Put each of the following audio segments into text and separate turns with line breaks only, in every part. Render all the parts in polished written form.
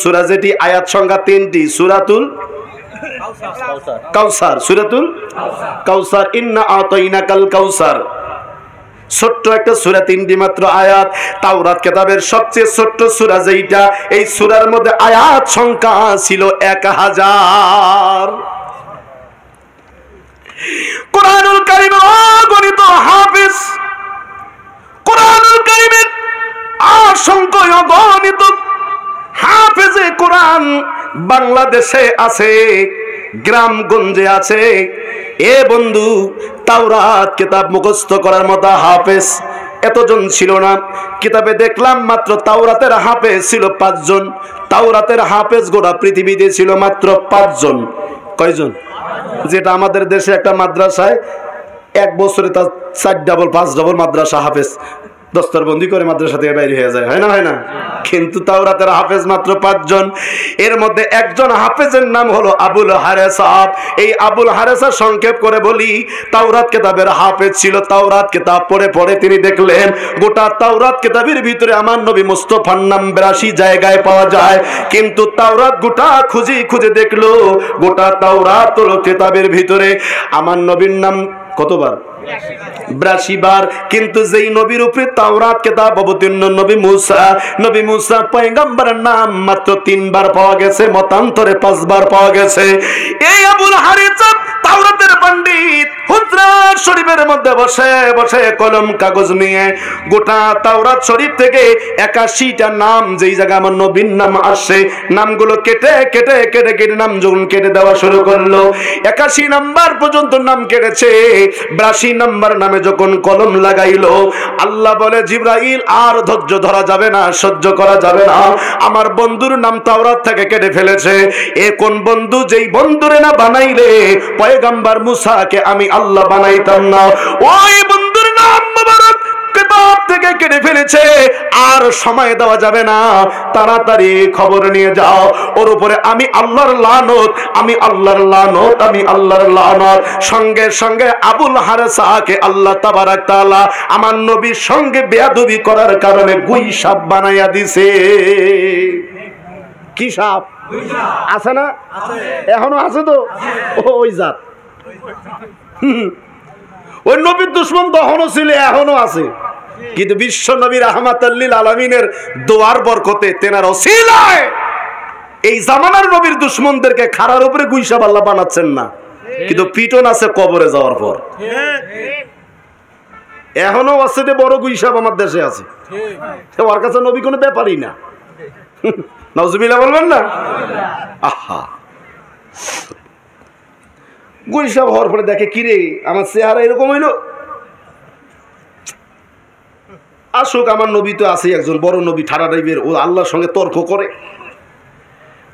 সূরা যেটি আয়াত সংখ্যা 3টি সূরাতুল কাউসার। সূরাতুল কাউসার, ইন্না আতাইনাকাল কাউসার। ছোট্ট একটা সূরা, 3টি মাত্র আয়াত। তাওরাত কিতাবের সবচেয়ে ছোট্ট সূরা যেটা, এই সূরার মধ্যে আয়াত সংখ্যা ছিল 1000। কোরআনুল কারীমের অগণিত হাফেজ, কোরআনুল কারীমের অসংখ্য অগণিত হাফেজে কোরআন বাংলাদেশে আছে, গ্রামগঞ্জে আছে। এ বন্ধু, তাওরাত কিতাব মুখস্থ করার মতো হাফেজ এতজন ছিল না। কিতাবে দেখলাম মাত্র তাওরাতের হাফেজ ছিল 5 জন। তাওরাতের হাফেজ গোটা পৃথিবীতে ছিল মাত্র 5 জন। কয়জন? যেটা আমাদের দেশে একটা মাদ্রাসায় 1 বছরে তার 4 ডাবল 5 ডাবল মাদ্রাসা হাফেজ দস্তরবন্দি করে মাদ্রাসা থেকে বাইরে হয়ে যায়, হয় না? হয় না? কিন্তু তাওরাতের হাফেজ মাত্র 5 জন। এর মধ্যে একজন হাফেজের নাম হলো আবুল হারেসা। এই আবুল হারেসা সংক্ষেপ করে বলি, তাওরাত কিতাবের হাফেজ ছিল। তাওরাত কিতাব পড়ে পড়ে তিনি দেখলেন গোটা তাওরাত কিতাবের ভিতরে আমার নবী মুস্তাফার নাম 82 জায়গায় পাওয়া যায়। কিন্তু তাওরাত গোটা খুঁজে খুঁজে দেখলো গোটা তাওরাত কিতাবের ভিতরে আমার নবীর নাম কতবার? 82 বার। কিন্তু যেই নবীর উপরে তাওরাত কিতাব অবতীর্ণ নবী মুসা পয়গম্বরের নাম মাত্র 3 বার পাওয়া গেছে, মতান্তরে 5 বার পাওয়া গেছে। এই আবুল হারিসা তাওরাতের পণ্ডিত হুজরা শরীফের মধ্যে বসে বসে কলম কাগজ নিয়ে গোটা তাওরাত শরীফ থেকে 81টা নাম যেই জায়গায় আমার নবীর নাম আসে, নামগুলো কেটে কেটে কেটে কেটে নাম যখন কেটে দেওয়া শুরু করলো, 81 নাম্বার পর্যন্ত নাম কেটেছে। 82 নাম্বার নামে যখন কলম লাগাইলো, আল্লাহ বলে জিবরাইল আর ধৈর্য ধরা যাবে না, সহ্য করা যাবে না, আমার বন্ধুর নাম তাওরাত থেকে কেটে ফেলেছে। এ কোন বন্ধু? যেই বন্ধুরে না বানাইলে পয়গম্বর মুসাকে আমি আল্লাহ বানাইতাম না, ওই বন্ধুর নাম মুবারক কিতাব থেকে কেটে ফেলেছে। আর সময় দেওয়া যাবে না, তাড়াতাড়ি খবর নিয়ে যাও, ওর উপরে আমি আল্লাহর লানত, আমি আল্লাহর লানত, আমি আল্লাহর লানত। সঙ্গে সঙ্গে আবুল হারেসাকে আল্লাহ তাবারাক তাআলা আমার নবীর সঙ্গে বেয়াদবি করার কারণে গুই সাপ বানাইয়া দিছে। কি সাপ? আছে না? এখনো আছে তো? ওই জাত ওই নবীর দুশমন তখনও ছিল, এখনো আছে। কিন্তু বিশ্ব নবী রাহমাতুল লিল আলামিনের দোয়ার বরকতে, তেনার ওসিলায় এই জামানার নবীর দুশমনদেরকে খাড়ার উপরে গুইসাব আল্লাহ বানাচ্ছেন না, কিন্তু পিটন আছে কবরে যাওয়ার পর। এখনো আছে যে বড় গুইসাব আমার দেশে আছে, ওর কাছে নবী কোনো ব্যাপারই না। নাউজুবিল্লাহ বলবেন না? আহা, গুইসাব হওয়ার পরে দেখে কিরে আমার চেহারা এরকম হইল, আসুক আমার নবী তো আছে একজন বড় নবী ঠাড়া টাইপের, ও আল্লাহর সঙ্গে তর্ক করে।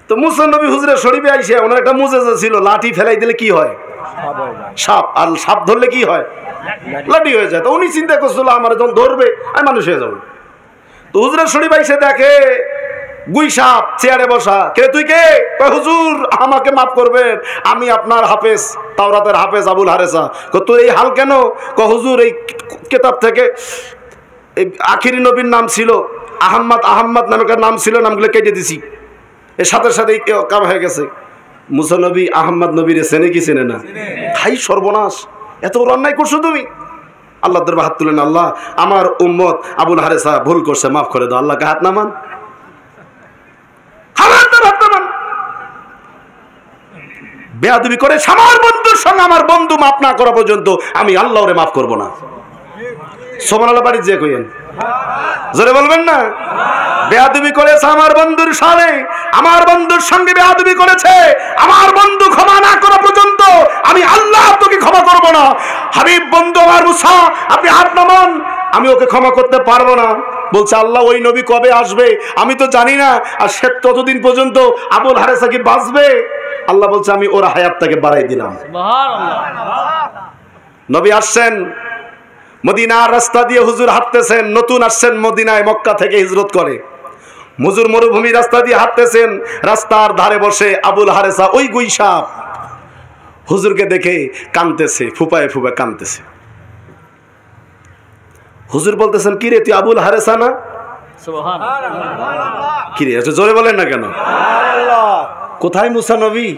তো মুসা নবী হুজুরের শরীফে আইসে ওনার একটা মুজেজা ছিল, লাঠি ফেলাই দিলে কি হয়? সাপ। আর সাপ ধরলে কি হয়? লাঠি হয়ে যায়। তো উনি চিন্তা করছিল আমার যখন ধরবে আমি মানুষ হয়ে যাবো। তো হুজুরের শরীফ আইসে দেখে গুই সাপ চেয়ারে বসা। কে তুই? কে? হুজুর আমাকে মাফ করবেন, আমি আপনার হাফেজ, তাওরাতের হাফেজ আবুল হারেসা। তোর এই হাল কেন? হুজুর এই কিতাব থেকে আখিরি নবীর নাম ছিল আহম্মদ, আহম্মদ নামে একটা নাম ছিল, নামগুলো কেটে দিছি, এর সাথে সাথে কাম হয়ে গেছে। মুসা নবী আহম্মদ নবীর চেনে কি চেনে না? হাই সর্বনাশ, এত বড় অন্যায় করছো তুমি। আল্লাহ দরবারে হাত তুলেন, আল্লাহ আমার উম্মত আবুল হারেসা ভুল করছে, মাফ করে দাও। আল্লাহকে হাত নামান, বেয়াদবি করে আমার বন্ধুর সঙ্গে আমার বন্ধু মাফ না করা পর্যন্ত আমি আল্লাহ ওরে মাফ করবো না। সুবহানাল্লাহ বাড়ি যে কইেন, জোরে বলবেন না? বেয়াদবি করেছে আমার বন্ধুর সাথে, আমার বন্ধুর সঙ্গে বেয়াদবি করেছে, আমার বন্ধু ক্ষমা না করা পর্যন্ত আমি আল্লাহ তোকে ক্ষমা করব না। হাবিব বন্ধু আমার মুসা, আপনি হাত নামান, আমি ওকে ক্ষমা করতে পারবো না। বলছে আল্লাহ ওই নবী কবে আসবে আমি তো জানি না, আর সে ততদিন পর্যন্ত আবুল হারেসা কি বাঁচবে? আল্লাহ বলছে আমি ওর হায়াতটাকে বাড়াই দিলাম। নবী আসছেন, মদিনার রাস্তা দিয়ে হুজুর হাঁটতেছেন, নতুন আসছেন মদিনায়, মক্কা থেকে হিজরত করে। হুজুর মরুভূমি রাস্তা দিয়ে হাঁটতেছেন, রাস্তার ধারে বসে আবুল হারেসা ওই গুই সাপ হুজুরকে দেখে কাঁদতেছে, ফুপায়ে ফুপায়ে কাঁদতেছে। হুজুর বলতেছেন কি রে তুই আবুল হারেসা না? কি রে আচ্ছা জোরে বলেন না কেন? কোথায় মুসা নবী?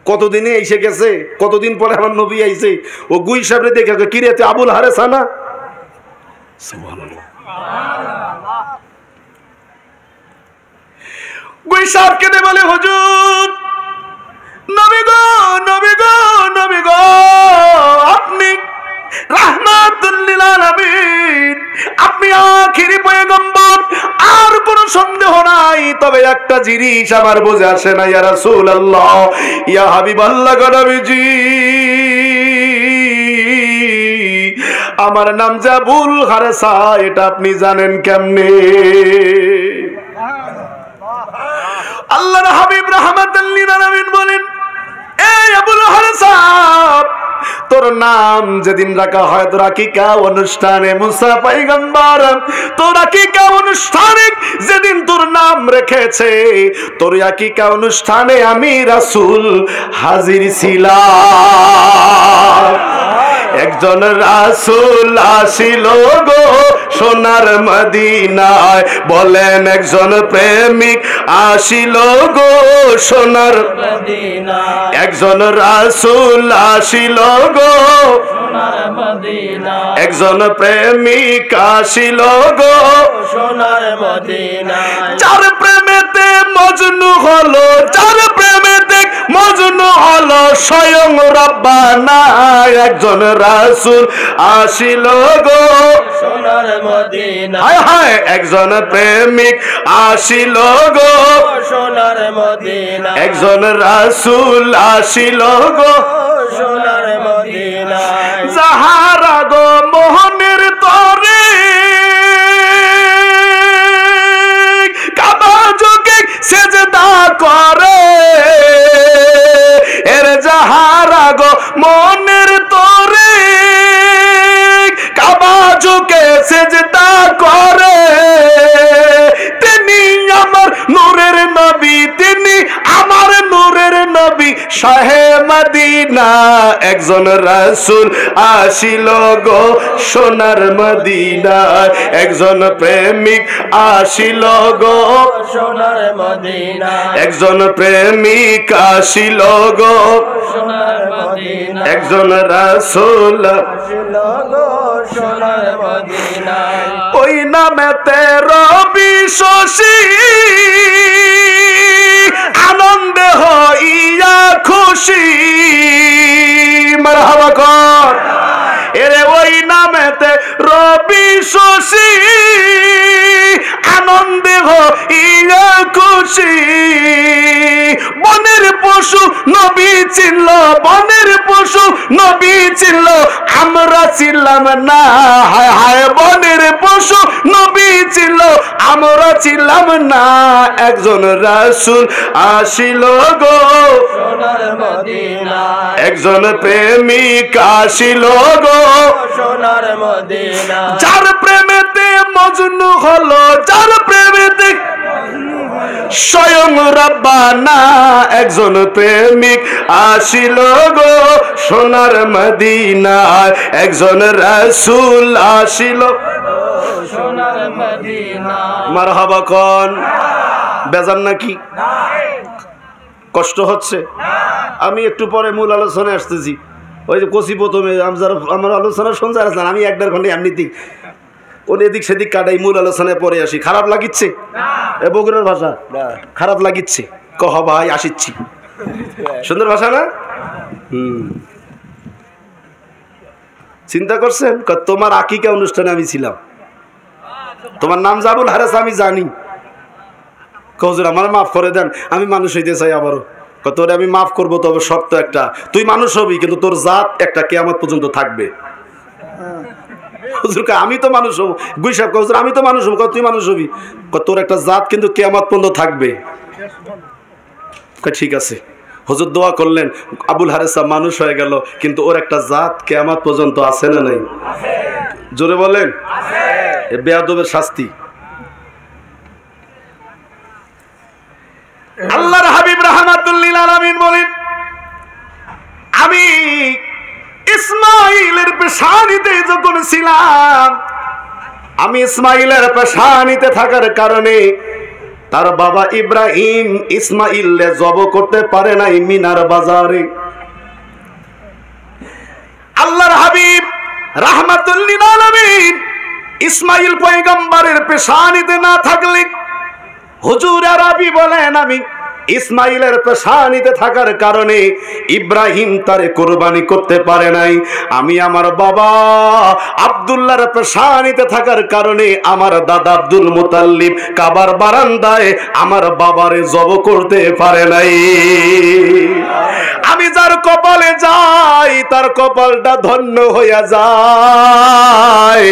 কতদিনে এসে গেছে, কতদিন পরে আমার নবী আইছে। ও গুই সাহেব দেখে কি রে তুই আবুল হারেস না? গুই সাহেব কেটে বলে হুজুর নবী গো নবী গো নবী গো আপনি রাহমাতুল লিল আলামিন, আপনি আখিরি পয়গম্বর, আর কোন সন্দেহ নাই। তবে একটা জিনিস আমার বুঝে আসে না ইয়া রাসূলুল্লাহ, ইয়া হাবিবাল্লাহ গো নবীজি, আমার নাম যে আবুল হারেসা, এটা আপনি জানেন কেমনে? আল্লাহর হাবিব রাহমাতুল লিল আলামিন বলেন, এই আবুল হারেসা, তোর নাম যেদিন রাখা হয় তোর আকিকা অনুষ্ঠানে, মুসা পয়গম্বর তোর আকিকা অনুষ্ঠানে যেদিন তোর নাম রেখেছে, তোর আকিকা অনুষ্ঠানে আমি রাসূল হাজির ছিলাম। একজন রাসূল আসিল গো সোনার মদিনায়, বলেন একজন প্রেমিক আসিল গো সোনার মদিনায়, একজন রাসূল আসিল গো সোনার মদিনায়, একজন প্রেমিক আসিল গো সোনার মদিনায়, যার প্রেমেতে মজনু হলো, যার প্রেমেতে মজনু হলো স্বয়ং রব্বানা, একজন রাসূল আসিল গো সোনার মদিনা, হায় হায় একজন প্রেমিক আসিল গো সোনার মদিনা, একজন রাসূল আসিল গো সোনার মদিনা, যাহারা গো মোহনের তরে কাবা যুগে সেজদা করে, এর যাহারা গো মনের তরে কাবা যুগে সেজদা করে, তিনি আমার নূরের নবী, তিনি আমার নূরের নবী শাহে মদিনা, একজন রাসূল আসিল গো সোনার মদিনা, একজন প্রেমিক আসিল গো সোনার মদিনা, একজন প্রেমিক আসিল গো সোনার মদিনা, একজন রাসূল আসিল গো সোনার মদিনা, ওই নামেতে রবি শশী আনন্দে হইয়া খুশি, মারহাবা কর, এরে ওই নামেতে রবি শশী আনন্দে হইয়া খুশি, বনের পশু নবী ছিল, বনের পশু নবী ছিল, আমরা ছিলাম না, হায় হায় বনের পশু নবী ছিল, আমরা ছিলাম না, একজন রাসূল আসিল গো সোনার মদিনা, একজন প্রেমিক আসিল গো সোনার মদিনা, যার প্রেমেতে মজনু হলো, যার প্রেমেতে স্বয়ং রব্বানা, একজন প্রেমিক আসিল গো সোনার মদিনা, একজন রাসূল আসিল সোনার মদিনা, মারহাবা কোন? বেজান নাকি? কষ্ট হচ্ছে? আমি একটু পরে মূল আলোচনায় আসতেছি। ওই যে কচি প্রথমে আমার আলোচনা শুনতে আসলাম, আমি 1-1.5 ঘন্টা এমনিতেই কোন এদিক সেদিক কাটাই, মূল আলোচনায় পরে আসি। খারাপ লাগিচ্ছে? এ বগুড়ার ভাষা খারাপ লাগিচ্ছে? কহ ভাই আসিচ্ছি, সুন্দর ভাষা না? চিন্তা করছেন? তোমার আকিকা অনুষ্ঠানে আমি ছিলাম, তোমার নাম আবুল হারেস আমি জানি, হুজুর আমার মাফ করে দেন, আমি মানুষ হইতে চাই আবারও। তোরে আমি মাফ করবো, তবে শর্ত একটা, তুই মানুষ হবি কিন্তু তোর জাত একটা কিয়ামত পর্যন্ত থাকবে। হুজুর আমি তো মানুষ হব, গুই সাহেব হুজুর আমি তো মানুষ হব, তুই মানুষ হবি, তোর একটা জাত কিন্তু কিয়ামত পর্যন্ত থাকবে। ঠিক আছে। হুজুর দোয়া করলেন, আবুল হারেসা মানুষ হয়ে গেল, কিন্তু ওর একটা জাত কিয়ামত পর্যন্ত আছে না নাই? জোরে বলেন। বেয়াদবের শাস্তি। আল্লাহর হাবিব রাহমাতুল লিল আলামিন বলেন, আমি ইসমাঈলের পেশানিতে যখন ছিলাম, আমি ইসমাইলের পেশানিতে থাকার কারণে তার বাবা ইব্রাহিম ইসমাইলকে জব করতে পারে নাই মিনার বাজারে। আল্লাহর হাবিব রাহমাতুল লিল আলামিন ইসমাইল পয়গম্বরের পেশানিতে না থাকলে হুজুর আরবি বলেন আমি ইসমাইলের পেশানিতে থাকার কারণে ইব্রাহিম তারে কুরবানি করতে পারে নাই। আমি আমার বাবা আব্দুল্লাহর পেশানিতে থাকার কারণে আমার দাদা আব্দুল মুতাল্লিব কাবার বারান্দায় আমার বাবারে জব করতে পারে নাই। আমি যার কপালে যাই তার কপালটা ধন্য হইয়া যায়।